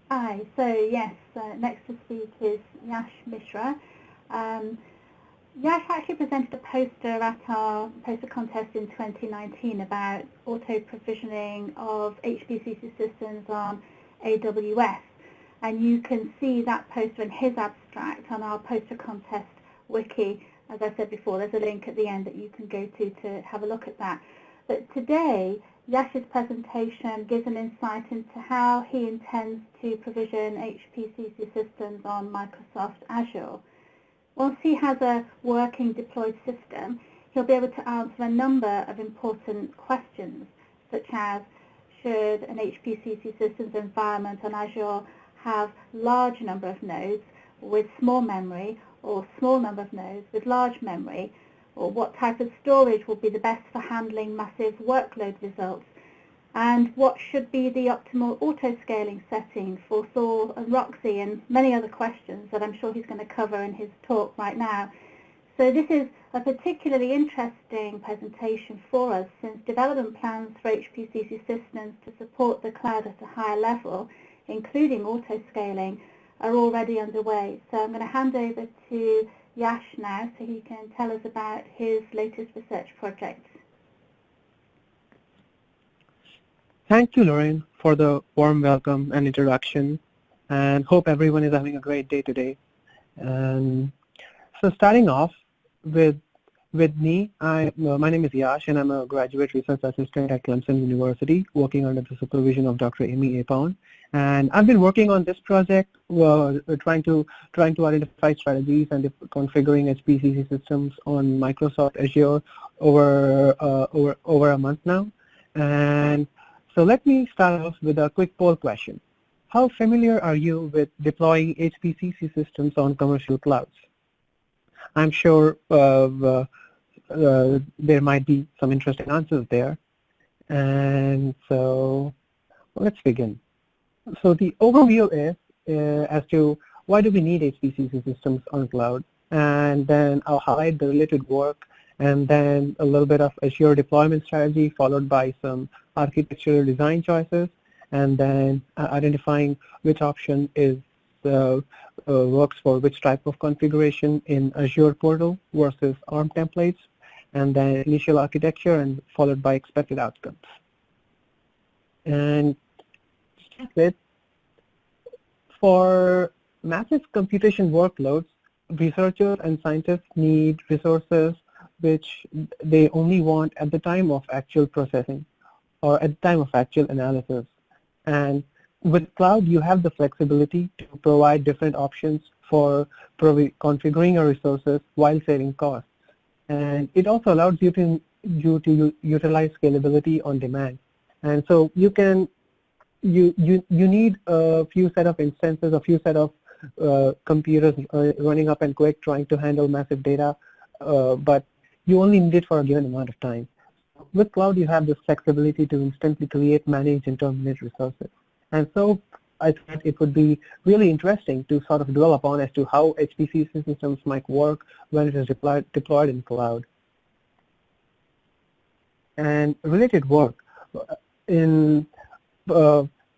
Hi, so yes, next to speak is Yash Mishra. Um, Yash actually presented a poster at our poster contest in 2019 about auto-provisioning of HPCC systems on AWS. And you can see that poster and his abstract on our poster contest wiki. As I said before, there's a link at the end that you can go to have a look at that. But today, Yash's presentation gives an insight into how he intends to provision HPCC systems on Microsoft Azure. Once he has a working deployed system, he'll be able to answer a number of important questions, such as should an HPCC systems environment on Azure have large number of nodes with small memory or small number of nodes with large memory, or what type of storage will be the best for handling massive workload results, and what should be the optimal auto-scaling setting for Thor and Roxy, and many other questions that I'm sure he's going to cover in his talk right now. So this is a particularly interesting presentation for us, since development plans for HPCC systems to support the cloud at a higher level, including auto-scaling, are already underway. So I'm going to hand over to Yash now so he can tell us about his latest research project. Thank you, Lorraine, for the warm welcome and introduction, and hope everyone is having a great day today. So starting off with me, my name is Yash, and I'm a graduate research assistant at Clemson University, working under the supervision of Dr. Amy Apon. And I've been working on this project, trying to identify strategies and configuring HPCC systems on Microsoft Azure over a month now. And so let me start off with a quick poll question. How familiar are you with deploying HPCC systems on commercial clouds? I'm sure there might be some interesting answers there. And so let's begin. So the overview is as to why do we need HPCC systems on cloud, and then I'll highlight the related work, and then a little bit of Azure deployment strategy, followed by some architectural design choices, and then identifying which option is works for which type of configuration in Azure portal versus ARM templates, and then initial architecture, and followed by expected outcomes. And with for massive computation workloads, researchers and scientists need resources which they only want at the time of actual processing or at the time of actual analysis. And with cloud, you have the flexibility to provide different options for configuring your resources while saving costs. And it also allows you to utilize scalability on demand. And so you need a few set of instances, a few set of computers running up and quick, trying to handle massive data, but you only need it for a given amount of time. With cloud, you have this flexibility to instantly create, manage, and terminate resources. And so I thought it would be really interesting to sort of dwell upon as to how HPCC systems might work when it is deployed in cloud. And related work.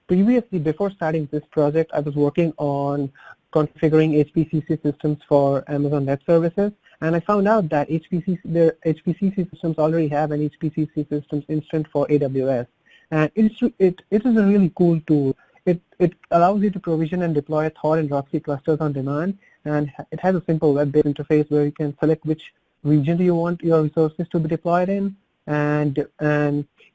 Previously, before starting this project, I was working on configuring HPCC systems for Amazon Web Services, and I found out that HPCC systems already have an HPCC systems instance for AWS, and it is a really cool tool. It allows you to provision and deploy Thor and Roxy clusters on demand, and it has a simple web-based interface where you can select which region you want your resources to be deployed in, and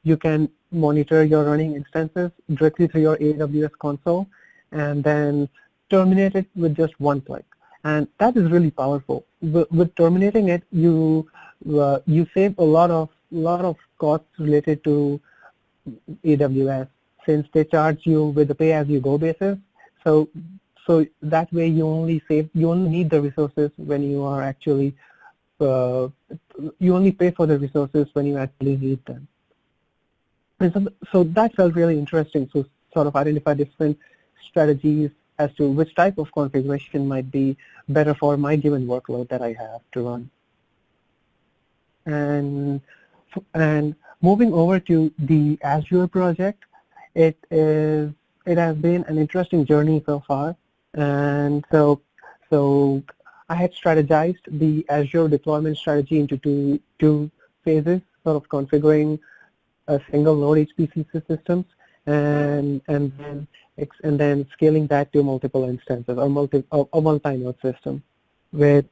you can monitor your running instances directly through your AWS console, and then terminate it with just one click. And that is really powerful. With terminating it, you save a lot of costs related to AWS, since they charge you with a pay-as-you-go basis. So that way you only need the resources when you are actually you only pay for the resources when you actually need them. And so that felt really interesting. So sort of identify different strategies as to which type of configuration might be better for my given workload that I have to run. And moving over to the Azure project, it is it has been an interesting journey so far, and so I had strategized the Azure deployment strategy into two phases, sort of configuring a single node HPCC systems, and then scaling that to multiple instances or multi-node system with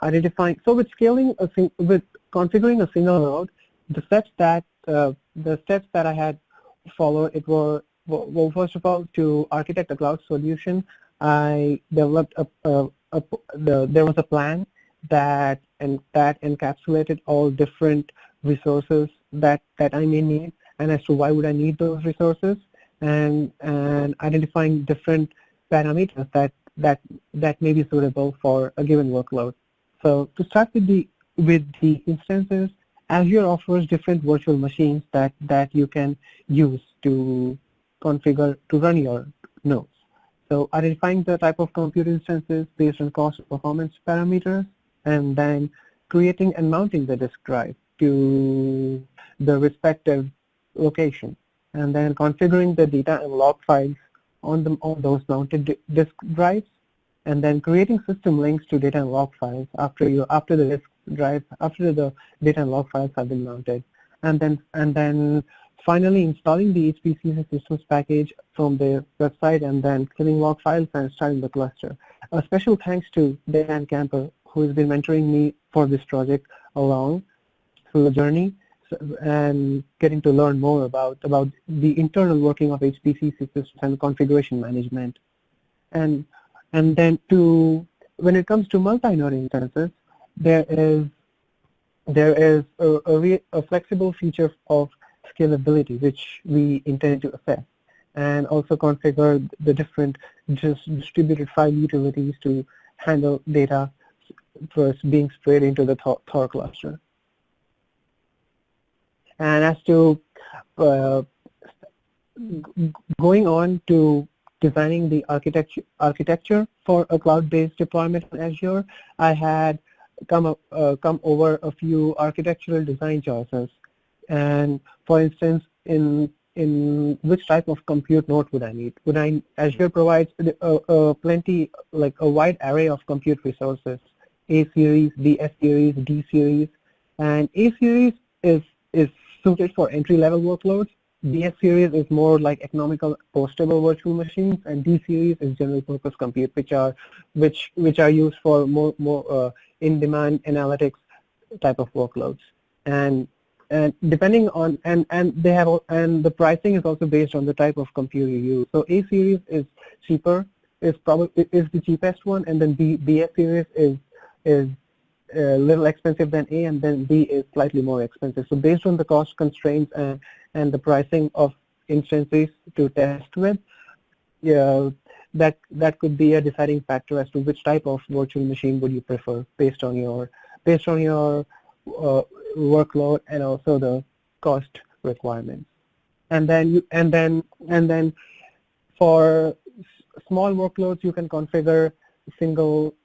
identifying. So with configuring a single node, the steps that I had followed, it were, well, first of all, to architect a cloud solution, I developed there was a plan that encapsulated all different resources that I may need, and as to why would I need those resources, and identifying different parameters that may be suitable for a given workload. So to start with the instances, Azure offers different virtual machines that you can use to configure to run your nodes. So identifying the type of compute instances based on cost and performance parameters, and then creating and mounting the disk drive to the respective location, and then configuring the data and log files on those mounted disk drives, and then creating system links to data and log files after the data and log files have been mounted, and then finally installing the HPCC Systems package from the website, and then cleaning log files and starting the cluster. A special thanks to Dan Camper, who has been mentoring me for this project along through the journey, and getting to learn more about the internal working of HPCC systems and configuration management. And then when it comes to multi-node instances, there is a flexible feature of scalability which we intend to assess, and also configure the different distributed file utilities to handle data first being sprayed into the Thor cluster. And as to going on to designing the architecture for a cloud-based deployment in Azure, I had come over a few architectural design choices. And for instance, in which type of compute node would I need? Azure provides plenty, like a wide array of compute resources: A series, B S series, D series, and A series is suited for entry-level workloads. BS series is more like economical postable virtual machines, and D series is general purpose compute, which are used for more in-demand analytics type of workloads. And depending on and the pricing is also based on the type of compute you use. So A series is cheaper, is the cheapest one, and then BS series is a little expensive than A, and then B is slightly more expensive. So based on the cost constraints and the pricing of instances to test with, that could be a deciding factor as to which type of virtual machine would you prefer based on your workload and also the cost requirements. And then for small workloads, you can configure single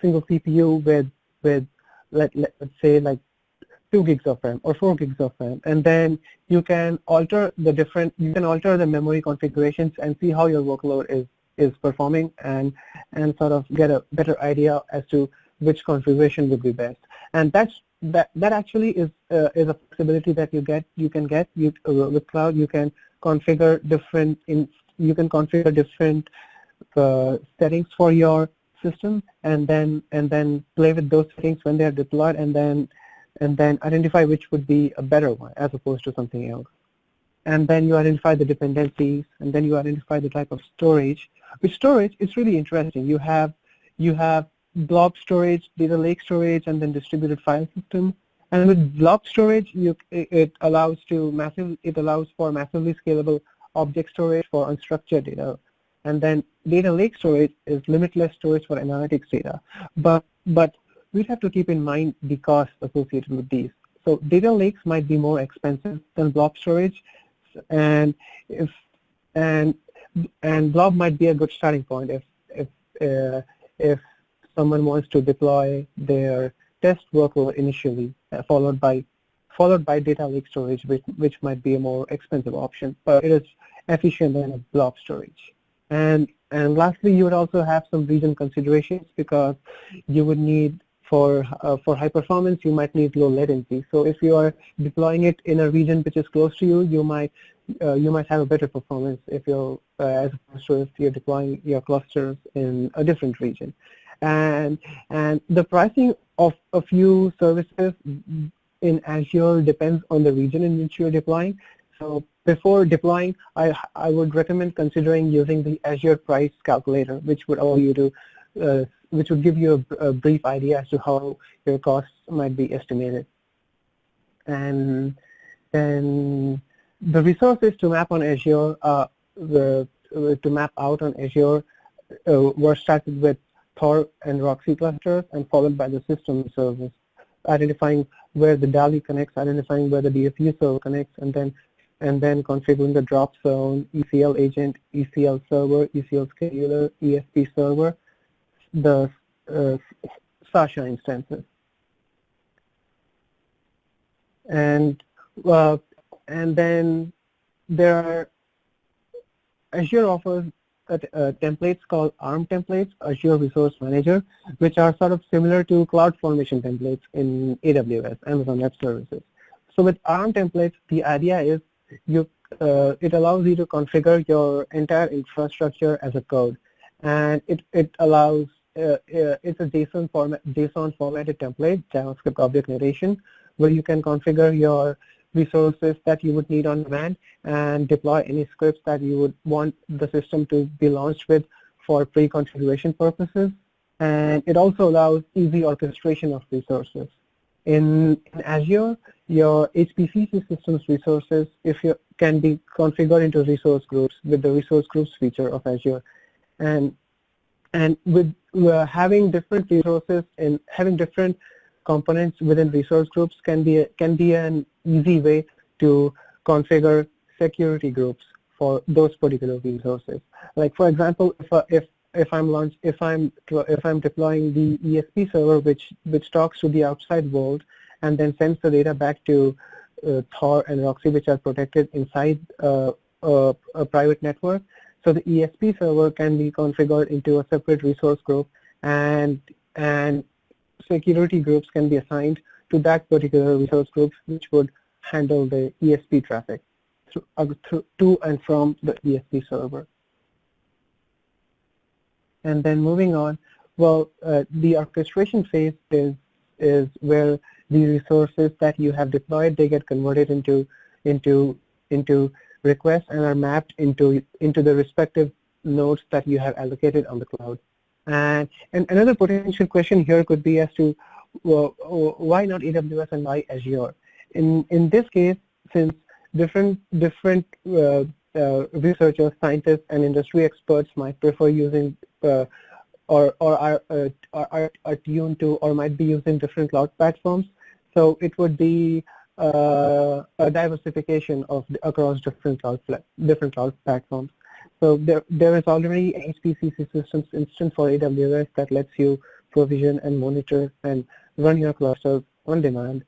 CPU with let's say like 2 gigs of RAM or 4 gigs of RAM, and then you can alter the memory configurations and see how your workload is performing, and sort of get a better idea as to which configuration would be best. And that actually is a flexibility that you can get with cloud. You can configure different settings for your system, and then play with those settings when they are deployed, and then identify which would be a better one as opposed to something else. And then you identify the dependencies, and then you identify the type of storage. With storage, it's really interesting. You have blob storage, data lake storage, and then distributed file system. And with blob storage, it allows for massively scalable object storage for unstructured data. And then data lake storage is limitless storage for analytics data. But we'd have to keep in mind the costs associated with these. So data lakes might be more expensive than blob storage, and blob might be a good starting point if someone wants to deploy their test workload initially, followed by followed by data lake storage, which might be a more expensive option, but it is efficient than a blob storage. And lastly, you would also have some region considerations, because you would need for high performance, you might need low latency. So if you are deploying it in a region which is close to you, you might have a better performance if you're as opposed to if you're deploying your clusters in a different region. And the pricing of a few services in Azure depends on the region in which you're deploying. So before deploying, I would recommend considering using the Azure price calculator, which would allow you to which would give you a brief idea as to how your costs might be estimated. And then the resources to map on Azure, to map out on Azure, were started with Thor and Roxy clusters and followed by the system service, identifying where the DALI connects, identifying where the DFU server connects, and then configuring the drop zone, ECL agent, ECL server, ECL scheduler, ESP server, the Sasha instances. And then there are, Azure offers templates called ARM templates, Azure Resource Manager, which are sort of similar to CloudFormation templates in AWS, Amazon Web Services. So with ARM templates, the idea is it allows you to configure your entire infrastructure as a code, and it allows it's a JSON formatted template, JavaScript object notation, where you can configure your resources that you would need on demand and deploy any scripts that you would want the system to be launched with for pre-configuration purposes. And it also allows easy orchestration of resources. In Azure, your HPCC Systems resources can be configured into resource groups with the resource groups feature of Azure. And with having different resources and having different components within resource groups can be an easy way to configure security groups for those particular resources. Like for example, if I'm deploying the ESP server which talks to the outside world and then sends the data back to Thor and Roxy, which are protected inside a private network. So the ESP server can be configured into a separate resource group, and security groups can be assigned to that particular resource group, which would handle the ESP traffic to and from the ESP server. And then moving on, well, the orchestration phase is where the resources that you have deployed, they get converted into requests and are mapped into the respective nodes that you have allocated on the cloud. And another potential question here could be as to, well, why not AWS and why Azure? In this case, since different researchers, scientists, and industry experts might prefer using or are tuned to or might be using different cloud platforms, so it would be a diversification across different cloud platforms. So there is already an HPCC Systems instance for AWS that lets you provision and monitor and run your clusters on demand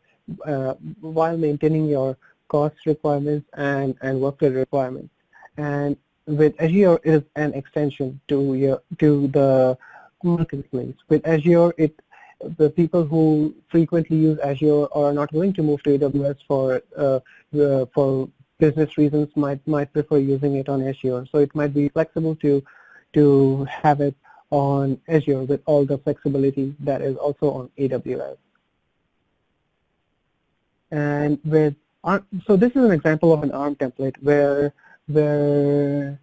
while maintaining your cost requirements and workload requirements. And with Azure, it is an extension to the marketplace. With Azure, the people who frequently use Azure or are not willing to move to AWS for business reasons might prefer using it on Azure. So it might be flexible to have it on Azure with all the flexibility that is also on AWS. And with ARM, so this is an example of an ARM template where the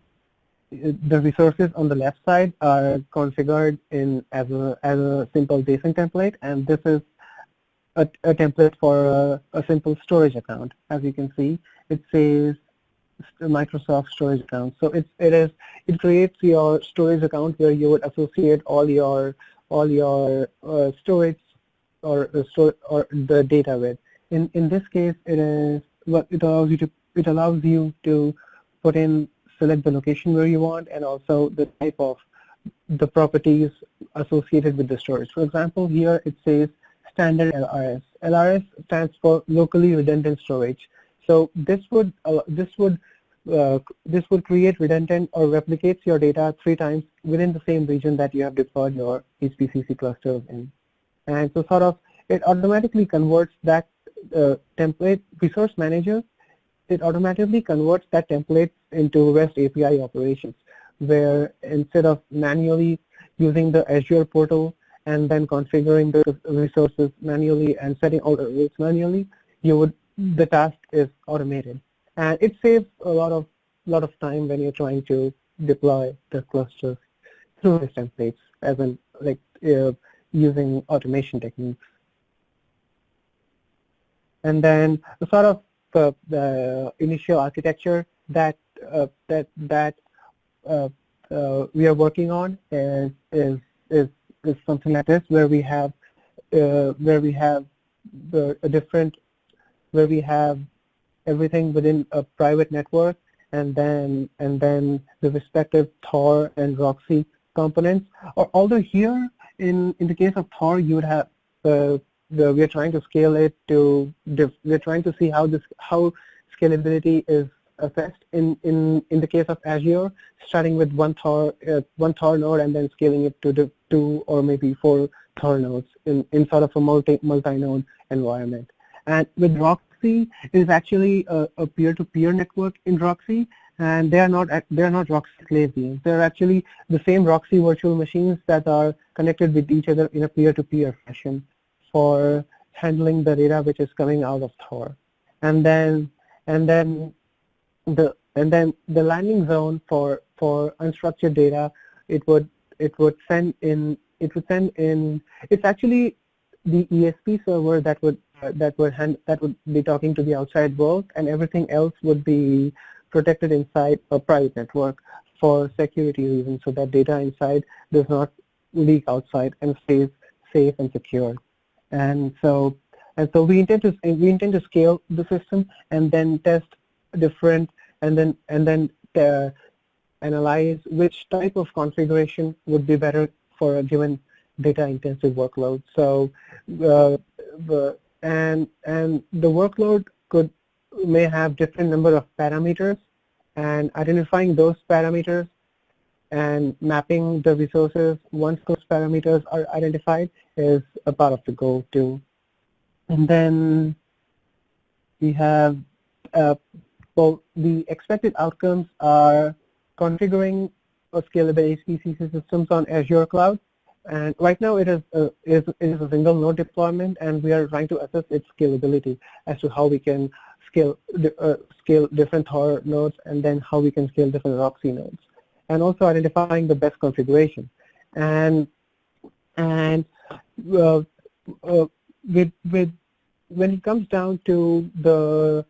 resources on the left side are configured as a simple JSON template, and this is a template for a simple storage account. As you can see, it says Microsoft storage account. So it creates your storage account where you would associate all your storage or the data with. In this case, it allows you to put in, select the location where you want, and also the type of the properties associated with the storage. For example, here it says standard LRS. LRS stands for locally redundant storage. So this would create redundant or replicates your data 3 times within the same region that you have deployed your HPCC clusters in. And so sort of it automatically converts that template resource manager. It automatically converts that template into REST API operations, where instead of manually using the Azure portal and then configuring the resources manually and setting all the rules manually, the task is automated, and it saves a lot of time when you're trying to deploy the clusters through these templates, as in like using automation techniques. And then the sort of the initial architecture that we are working on is something like this, where we have everything within a private network, and then the respective Tor and Roxy components. Although here in the case of Tor, you would have we are trying to scale it to we're trying to see how scalability is assessed in the case of Azure, starting with one Tor node and then scaling it to 2 or maybe 4 Tor nodes in sort of a multi-node environment. And with Roxy, it is actually a peer-to-peer network in Roxy, and they are not Roxy slave beings. They're actually the same Roxy virtual machines that are connected with each other in a peer-to-peer fashion for handling the data which is coming out of Tor. And then the landing zone for unstructured data, it would send in it's actually the ESP server that would be talking to the outside world, and everything else would be protected inside a private network for security reasons, so that data inside does not leak outside and stays safe and secure. And so we intend to scale the system and then test different and then analyze which type of configuration would be better for a given data intensive workload. So the workload may have different number of parameters, and identifying those parameters and mapping the resources once those parameters are identified is a part of the goal too. And then we have well, the expected outcomes are configuring a scalable HPCC systems on Azure cloud. And right now it is a single node deployment, and we are trying to assess its scalability as to how we can scale different Tor nodes, and then how we can scale different Roxy nodes, and also identifying the best configuration. And when it comes down to the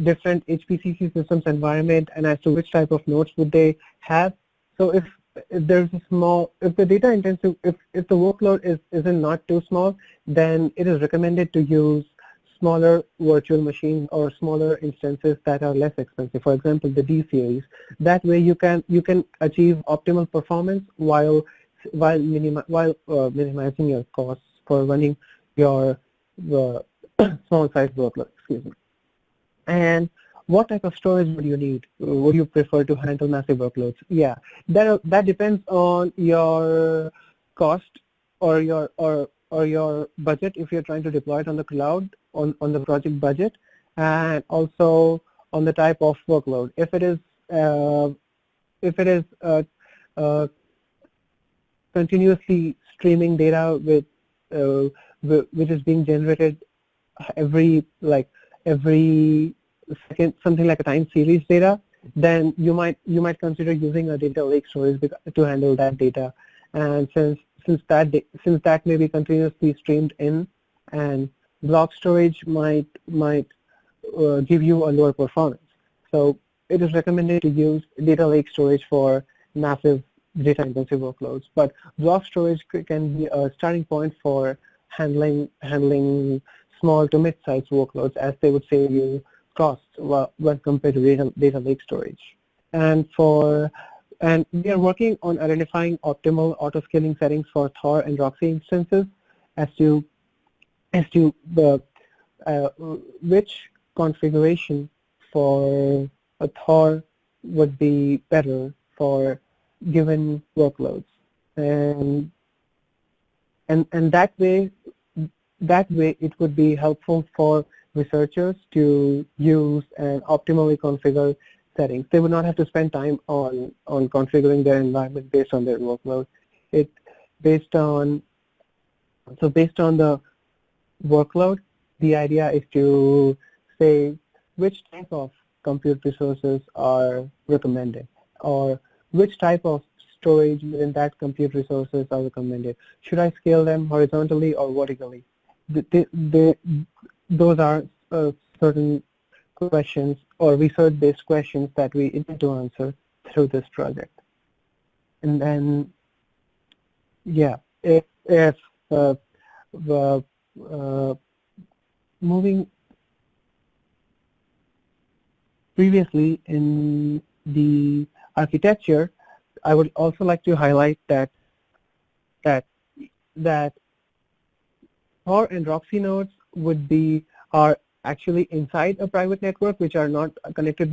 different HPCC systems environment and as to which type of nodes would they have, so if there's if the data intensive, if the workload isn't not too small, then it is recommended to use smaller virtual machines or smaller instances that are less expensive. For example, the D series. That way you can achieve optimal performance while minimizing your costs for running your small size workload. Excuse me. And what type of storage would you need? Would you prefer to handle massive workloads? Yeah, that depends on your cost or your budget if you're trying to deploy it on the cloud, on the project budget, and also on the type of workload. If it is continuously streaming data which is being generated every second, something like a time series data, then you might consider using a data lake storage to handle that data. And since that may be continuously streamed in, and block storage might give you a lower performance. So it is recommended to use data lake storage for massive data intensive workloads. But block storage can be a starting point for handling small to mid-sized workloads, as they would save you costs when compared to data lake storage. And we are working on identifying optimal auto-scaling settings for Tor and Roxy instances as to as to the which configuration for a Thor would be better for given workloads, and that way it would be helpful for researchers to use and optimally configure settings. They would not have to spend time on configuring their environment based on their workload. Based on the workload, the idea is to say which type of compute resources are recommended, or which type of storage within that compute resources are recommended. Should I scale them horizontally or vertically? Those are certain questions or research-based questions that we intend to answer through this project. And then, yeah, if moving previously in the architecture, I would also like to highlight that Tor and Roxy nodes are actually inside a private network, which are not connected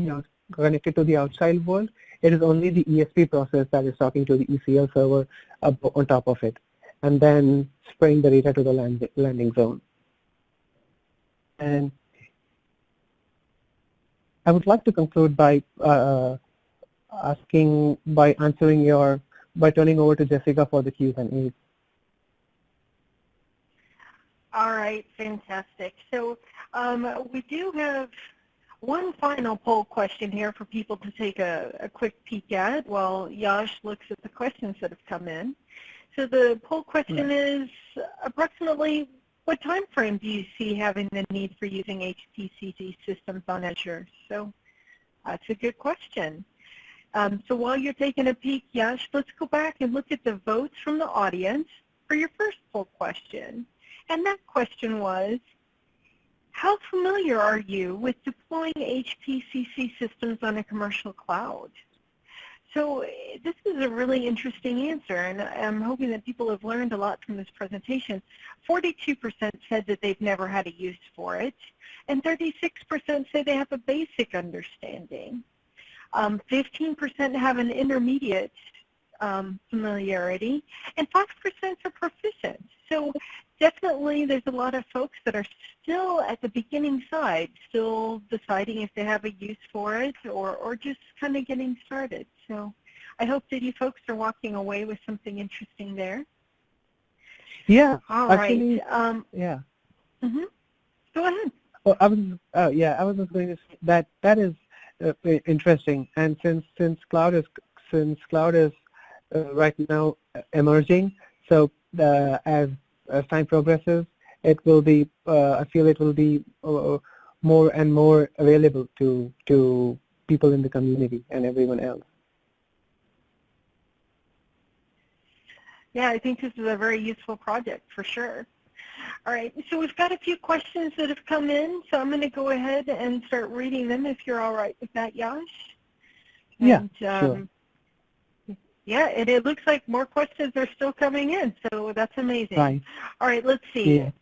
to the outside world. It is only the ESP process that is talking to the ECL server on top of it, and then spraying the data to the landing zone. And I would like to conclude by turning over to Jessica for the Q&A. All right, fantastic. So we do have one final poll question here for people to take a quick peek at while Yash looks at the questions that have come in. So the poll question is approximately what time frame do you see having the need for using HPCC systems on Azure? So that's a good question. So while you're taking a peek, Yash, let's go back and look at the votes from the audience for your first poll question. And that question was, how familiar are you with deploying HPCC systems on a commercial cloud? So this is a really interesting answer, and I'm hoping that people have learned a lot from this presentation. 42% said that they've never had a use for it, and 36% say they have a basic understanding. 15% have an intermediate familiarity, and 5% are proficient. So definitely there's a lot of folks that are still at the beginning side, still deciding if they have a use for it or just kind of getting started. So I hope that you folks are walking away with something interesting there. Yeah. All actually, right. Yeah. Go ahead. Well, I was just going to say that is interesting, and since cloud is right now emerging, so as time progresses, it will be I feel it will be more and more available to people in the community and everyone else. Yeah, I think this is a very useful project for sure. All right, so we've got a few questions that have come in, so I'm going to go ahead and start reading them if you're all right with that, Yash. Yeah, sure. Yeah, and it looks like more questions are still coming in, so that's amazing. Right. All right, let's see. Yeah.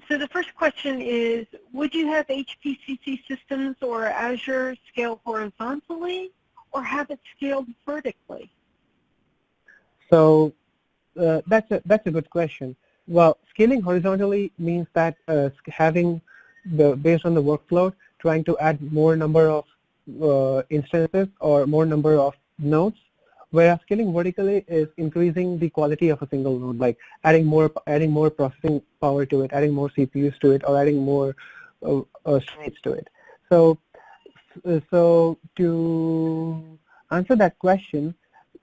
So the first question is, would you have HPCC Systems or Azure scale horizontally or have it scaled vertically? So that's a good question. Well, scaling horizontally means that having based on the workflow, trying to add more number of instances or more number of nodes, whereas scaling vertically is increasing the quality of a single node, like adding more processing power to it, adding more CPUs to it, or adding more storage to it. So to answer that question,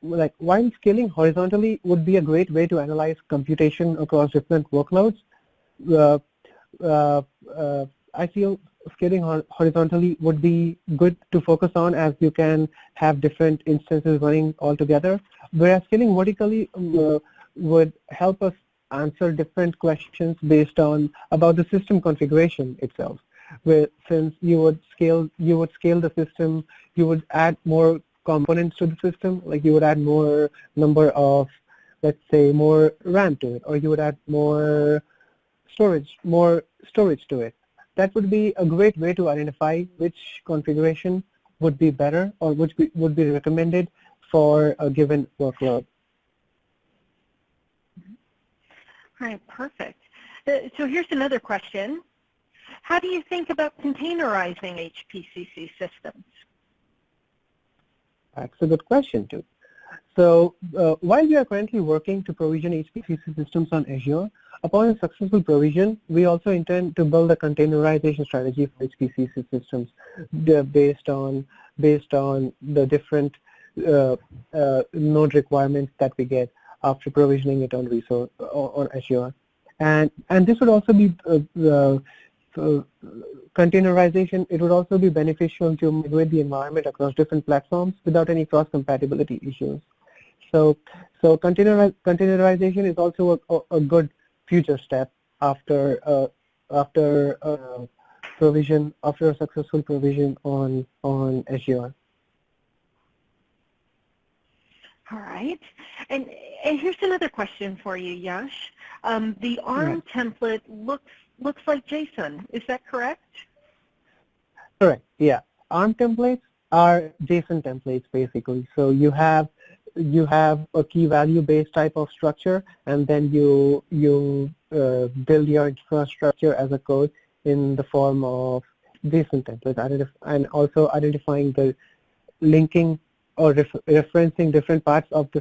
like while scaling horizontally would be a great way to analyze computation across different workloads, I feel scaling horizontally would be good to focus on, as you can have different instances running all together, whereas scaling vertically would help us answer different questions based on about the system configuration itself. Where since you would scale the system, you would add more components to the system, like you would add more number of, let's say, more RAM to it, or you would add more more storage to it. That would be a great way to identify which configuration would be better or which would be recommended for a given workload. All right, perfect. So here's another question. How do you think about containerizing HPCC systems? That's a good question too. So while we are currently working to provision HPCC systems on Azure, upon a successful provision, we also intend to build a containerization strategy for HPCC systems based on the different node requirements that we get after provisioning it on Azure, and this would also be containerization. It would also be beneficial to migrate the environment across different platforms without any cross-compatibility issues. So containerization is also a good future step after a successful provision on Azure. All right, and here's another question for you, Yash. The ARM template looks like JSON. Is that correct? Correct. Yeah. ARM templates are JSON templates basically. So you have a key value based type of structure, and then you build your infrastructure as a code in the form of JSON templates, and also identifying the linking or referencing different parts of the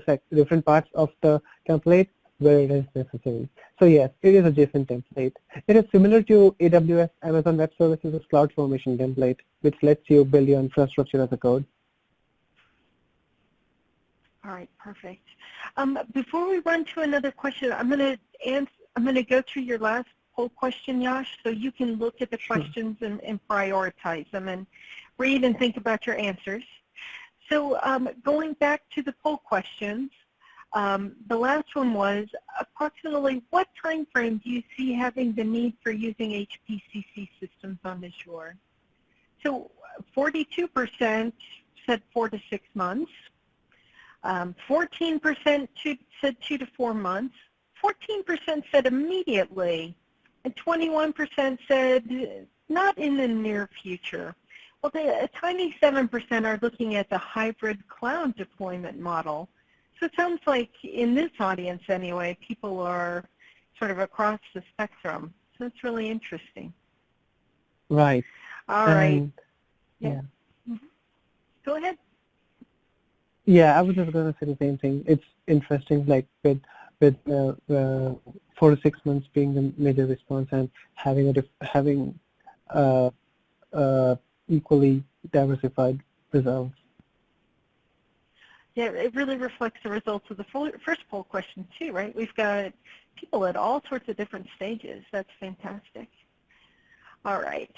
template where it is necessary. So yes, it is a JSON template. It is similar to AWS Amazon Web Services' CloudFormation template, which lets you build your infrastructure as a code. All right, perfect. Before we run to another question, I'm going to go through your last poll question, Yash, so you can look at the questions and prioritize them and read and think about your answers. So going back to the poll questions, the last one was, approximately what time frame do you see having the need for using HPCC systems on Azure? So 42% said 4 to 6 months. 14% said 2 to 4 months. 14% said immediately. And 21% said not in the near future. Well, a tiny 7% are looking at the hybrid cloud deployment model. So it sounds like in this audience anyway, people are sort of across the spectrum. So it's really interesting. Right. All right. Yeah. Mm-hmm. Go ahead. Yeah, I was just going to say the same thing. It's interesting, like with 4 to 6 months being the major response and having equally diversified results. Yeah, it really reflects the results of the first poll question too, right? We've got people at all sorts of different stages. That's fantastic. All right.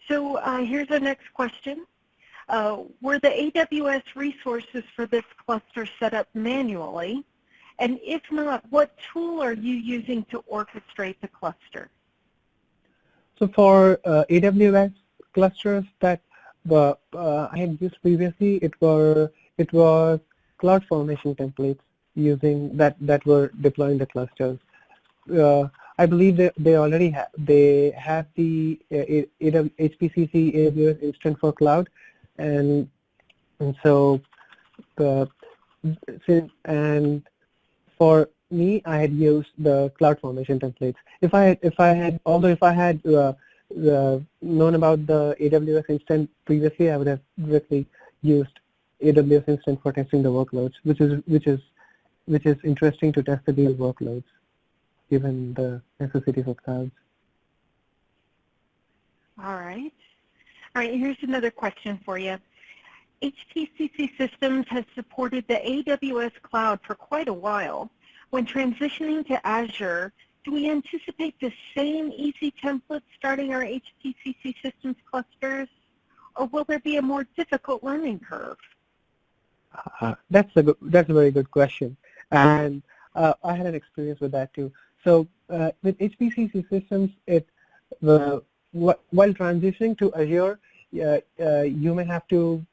So here's our next question. Were the AWS resources for this cluster set up manually? And if not, what tool are you using to orchestrate the cluster? So for AWS clusters that I had used previously, it was CloudFormation templates using that were deploying the clusters. I believe they already have the HPCC AWS instance for cloud, and so for me, I had used the CloudFormation templates. If I had known about the AWS instance previously, I would have directly used AWS instance for testing the workloads, which is interesting to test the real workloads, given the necessities of clouds. All right. All right, here's another question for you. HPCC Systems has supported the AWS cloud for quite a while. When transitioning to Azure, do we anticipate the same easy templates starting our HPCC Systems clusters, or will there be a more difficult learning curve? That's a very good question, and I had an experience with that too. So with HPCC Systems, while transitioning to Azure, you may have to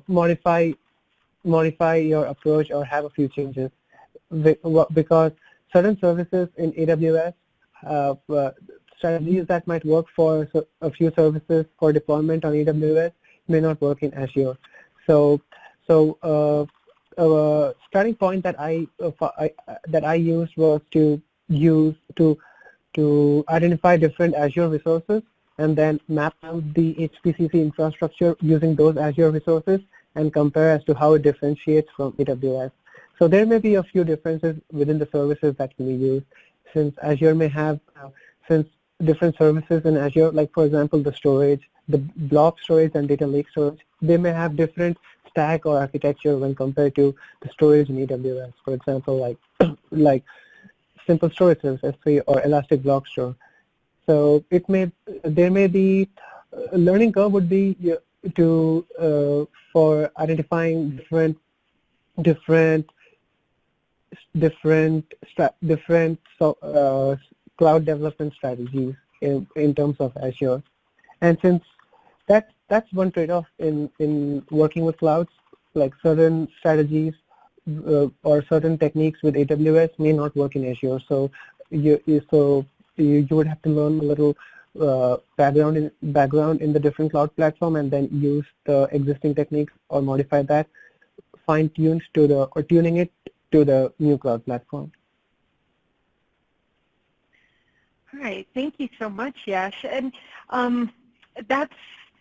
modify your approach or have a few changes, because certain services in AWS have strategies that might work for a few services for deployment on AWS may not work in Azure. So starting point that I used was to identify different Azure resources and then map out the HPCC infrastructure using those Azure resources and compare as to how it differentiates from AWS. So there may be a few differences within the services that can be used, since Azure may have since different services in Azure, like for example the storage, the blob storage and data lake storage, they may have different stack or architecture when compared to the storage in AWS. For example, like simple storage service S3 or elastic block store. So there may be a learning curve would be for identifying different cloud development strategies in terms of Azure. And since that's one trade-off in working with clouds, like certain strategies or certain techniques with AWS may not work in Azure. So you would have to learn a little background in the different cloud platform and then use the existing techniques or modify that, fine-tuned tuning it to the new cloud platform. All right, thank you so much, Yash. And that's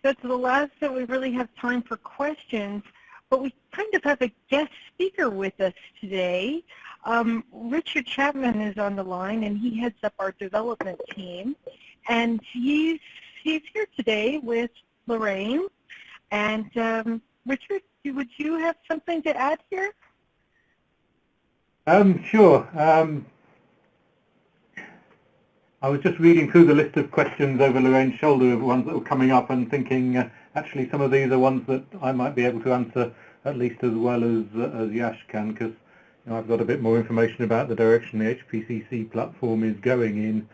the last that we really have time for questions, but we kind of have a guest speaker with us today. Richard Chapman is on the line, and he heads up our development team. And he's here today with Lorraine. And Richard, would you have something to add here? Sure. I was just reading through the list of questions over Lorraine's shoulder of ones that were coming up and thinking, actually some of these are ones that I might be able to answer at least as well as Yash can, because I've got a bit more information about the direction the HPCC platform is going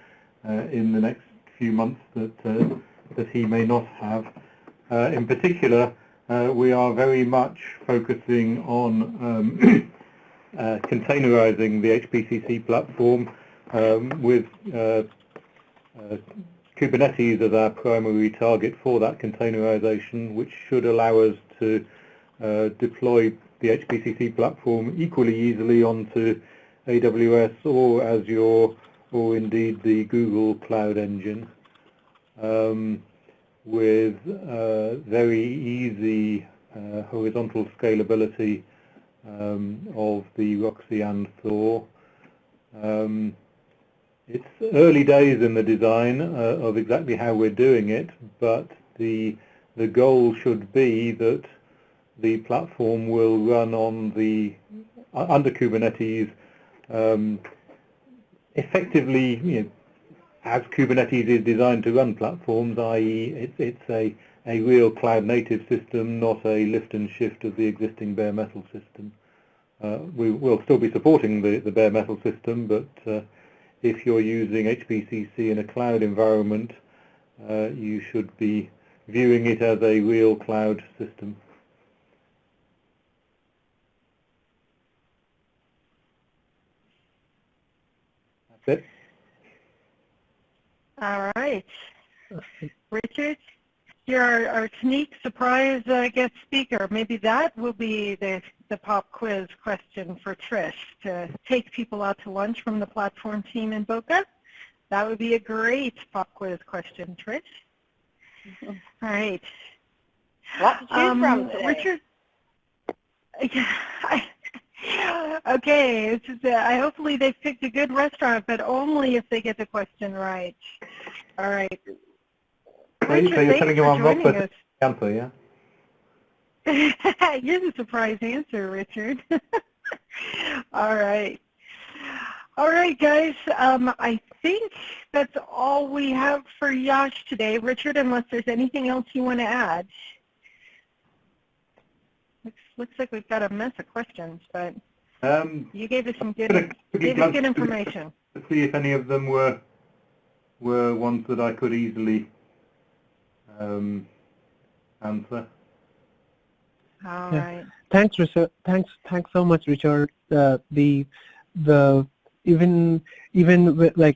in the next few months that he may not have. In particular, we are very much focusing on containerizing the HPCC platform with Kubernetes as our primary target for that containerization, which should allow us to deploy the HPCC platform equally easily onto AWS or Azure or indeed the Google Cloud Engine with very easy horizontal scalability of the Roxy and Thor. It's early days in the design of exactly how we're doing it, but the goal should be that the platform will run on under Kubernetes effectively, as Kubernetes is designed to run platforms, i.e. it's a real cloud native system, not a lift and shift of the existing bare metal system. We will still be supporting the bare metal system, but if you're using HPCC in a cloud environment, you should be viewing it as a real cloud system. That's it. All right. Richard, you're our sneak surprise guest speaker. Maybe that will be the pop quiz question for Trish, to take people out to lunch from the platform team in Boca. That would be a great pop quiz question, Trish. All right. What to choose from today? Richard, okay, hopefully they picked a good restaurant, but only if they get the question right. All right. Richard, so you're telling him I'm wrong, but answer, yeah? You're the surprise answer, Richard. All right. All right, guys. I think that's all we have for Yash today. Richard, unless there's anything else you want to add. Looks like we've got a mess of questions, but you gave us some good information. To see if any of them were ones that I could easily answer. All right. Thanks, Richard. Thanks so much, Richard. even with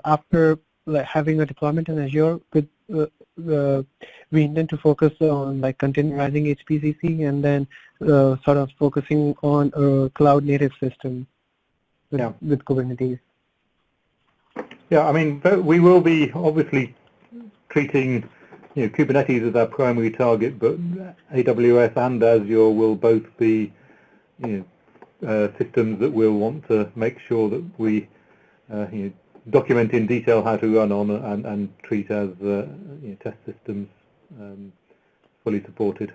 after having a deployment in Azure, we intend to focus on containerizing HPCC and then sort of focusing on a cloud native system with Kubernetes. Yeah, I mean, we will be obviously treating Kubernetes as our primary target, but AWS and Azure will both be systems that we'll want to make sure that we document in detail how to run on and treat as test systems fully supported.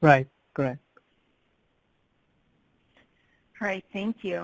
Right, correct. All right, thank you.